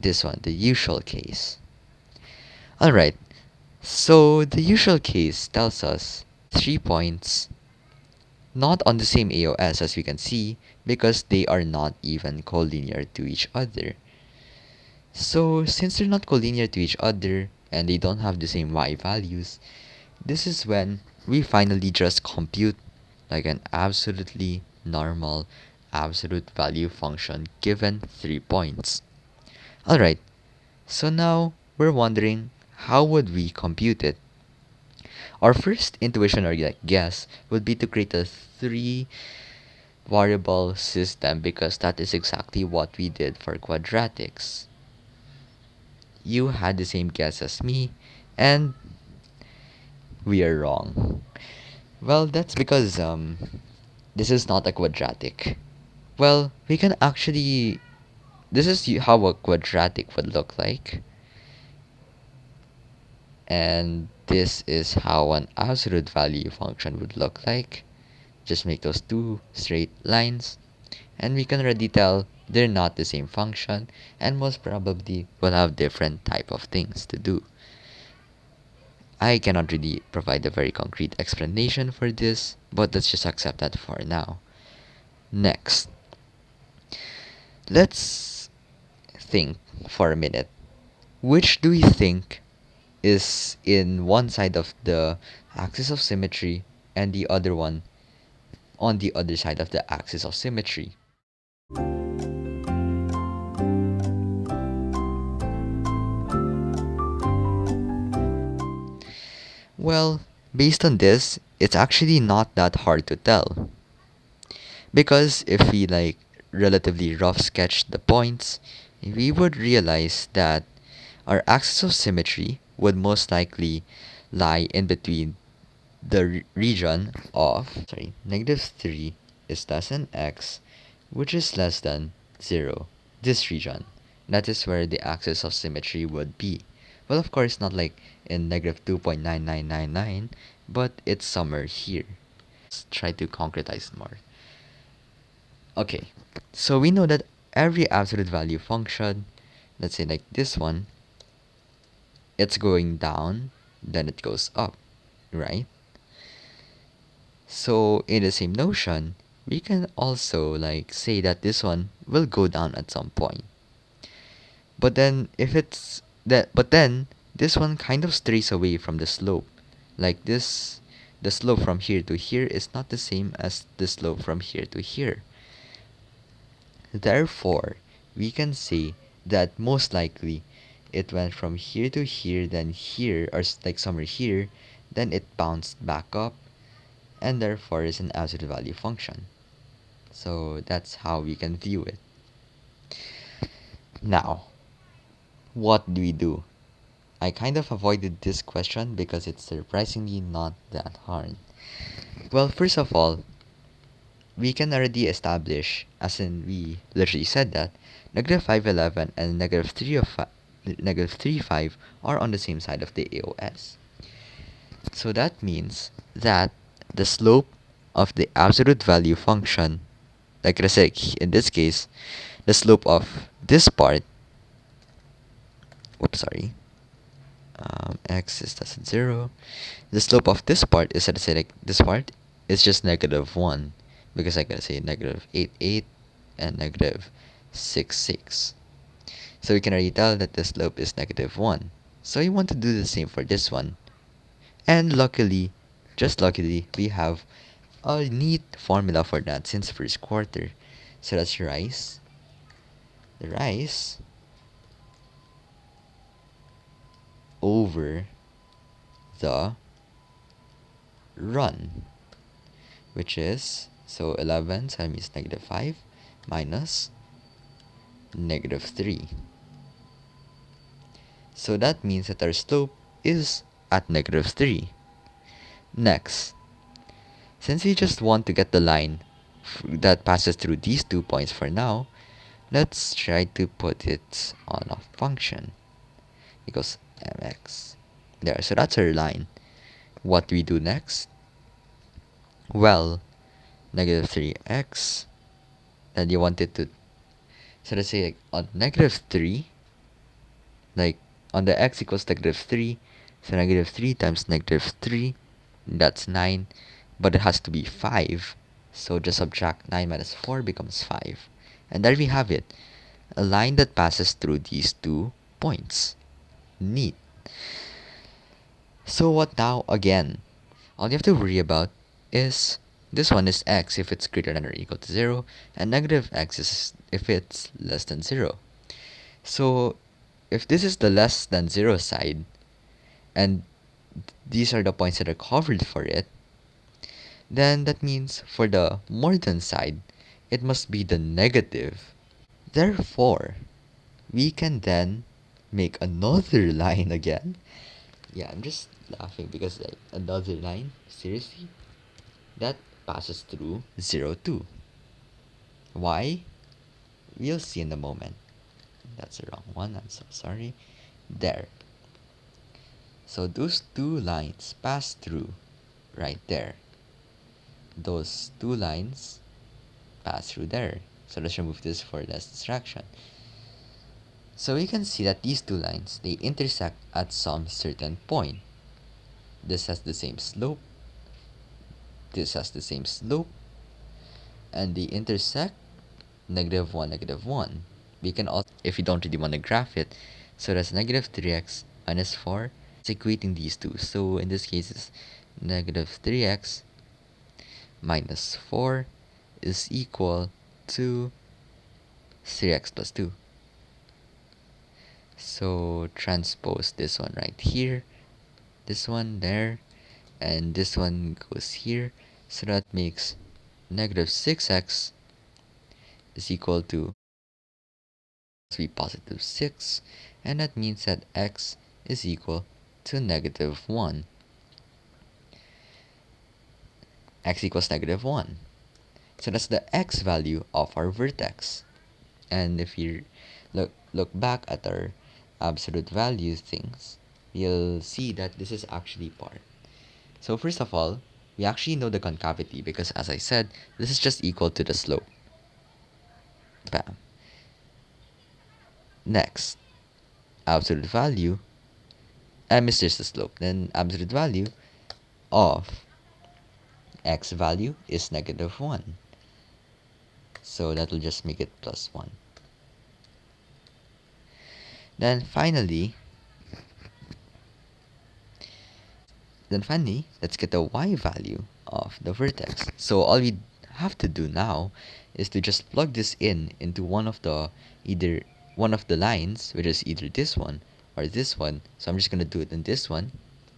this one, the usual case. Alright, so the usual case tells us 3 points not on the same AOS as we can see because they are not even collinear to each other. So since they're not collinear to each other and they don't have the same y values, this is when we finally just compute like an absolutely normal absolute value function given 3 points. Alright, so now we're wondering how would we compute it? Our first intuition or like guess would be to create a 3 variable system because that is exactly what we did for quadratics. You had the same guess as me and we are wrong. Well, that's because this is not a quadratic. Well, we can actually this is how a quadratic would look like. And this is how an absolute value function would look like. Just make those two straight lines and we can already tell they're not the same function and most probably will have different type of things to do. I cannot really provide a very concrete explanation for this, but let's just accept that for now. Next, let's think for a minute. Which do we think is in one side of the axis of symmetry and the other one on the other side of the axis of symmetry? Well, based on this, it's actually not that hard to tell. Because if we like relatively rough sketch the points, we would realize that our axis of symmetry would most likely lie in between the region of -3 is less than x, which is less than 0. This region. That is where the axis of symmetry would be. Well, of course, not like in -2.9999, but it's somewhere here. Let's try to concretize more. Okay, so we know that every absolute value function, let's say like this one, it's going down, then it goes up, right? So in the same notion, we can also like say that this one will go down at some point. But then if it's that but then this one kind of strays away from the slope. Like this the slope from here to here is not the same as the slope from here to here. Therefore, we can say that most likely it went from here to here, then here, or like somewhere here, then it bounced back up, and therefore is an absolute value function. So that's how we can view it. Now, what do we do? I kind of avoided this question because it's surprisingly not that hard. Well, first of all, we can already establish, as in we literally said that, -511 and -3 5 are on the same side of the AOS. So that means that the slope of the absolute value function, like I said, in this case, the slope of this part, x is less than 0. The slope of this part is, let's say, like this part is just -1 because I gotta say -8 and -6. So we can already tell that the slope is -1. So you want to do the same for this one. And luckily, just luckily, we have a neat formula for that since first quarter. So that's rise. The rise over the run, which is, so 11, so that means -5 minus -3. So that means that our slope is at -3. Next, since we just want to get the line that passes through these 2 points for now, let's try to put it on a function. Equals mx. There, so that's our line. What do we do next? Well, -3x, then you want it to, so let's say like on -3, like on the x equals -3, so -3 times -3, that's 9, but it has to be 5. So just subtract 9 minus 4 becomes 5. And there we have it, a line that passes through these 2 points. Neat. So what now again? All you have to worry about is this one is x if it's greater than or equal to 0, and negative x is if it's less than 0. So if this is the less than 0 side, and these are the points that are covered for it, then that means for the more than side, it must be the negative. Therefore, we can then make another line again. Yeah, I'm just laughing because like another line, seriously? That passes through 0, 2. Why? We'll see in a moment. That's the wrong one, I'm so sorry. There. So those two lines pass through right there. Those two lines pass through there. So let's remove this for less distraction. So we can see that these two lines, they intersect at some certain point. This has the same slope, this has the same slope, and they intersect -1, -1. We can also, if you don't really want to graph it, so that's -3x minus 4. It's equating these two. So in this case, it's -3x minus 4 is equal to 3x plus 2. So transpose this one right here, this one there, and this one goes here. So that makes -6x is equal to be positive 6, and that means that x is equal to -1. X equals -1. So that's the x value of our vertex. And if you look back at our absolute value things, you'll see that this is actually part. So first of all, we actually know the concavity because, as I said, this is just equal to the slope. Bam. Next, absolute value, I missed just the slope. Then absolute value of x value is -1. So that will just make it +1. Then finally, let's get the y value of the vertex. So all we have to do now is to just plug this in into one of the lines, which is either this one or this one. So I'm just gonna do it in this one.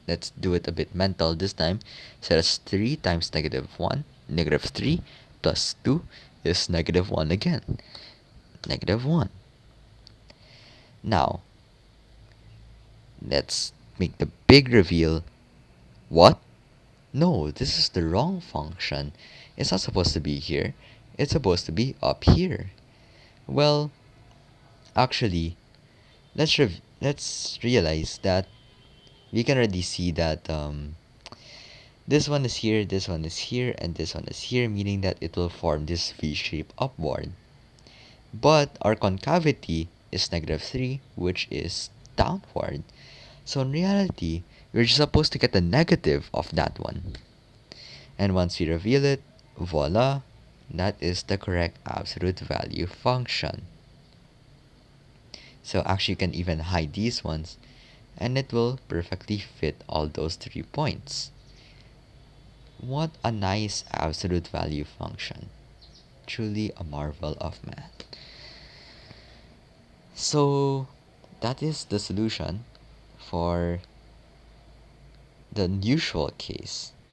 Let's do it a bit mental this time. So that's 3 times -1. -3 plus 2 is -1 again. -1. Now, let's make the big reveal. What? No, this is the wrong function. It's not supposed to be here. It's supposed to be up here. Well, actually, let's realize that we can already see that this one is here, this one is here, and this one is here, meaning that it will form this V shape upward. But our concavity is -3, which is downward. So in reality, we're just supposed to get the negative of that one. And once we reveal it, voila, that is the correct absolute value function. So actually you can even hide these ones, and it will perfectly fit all those 3 points. What a nice absolute value function. Truly a marvel of math. So that is the solution for the usual case.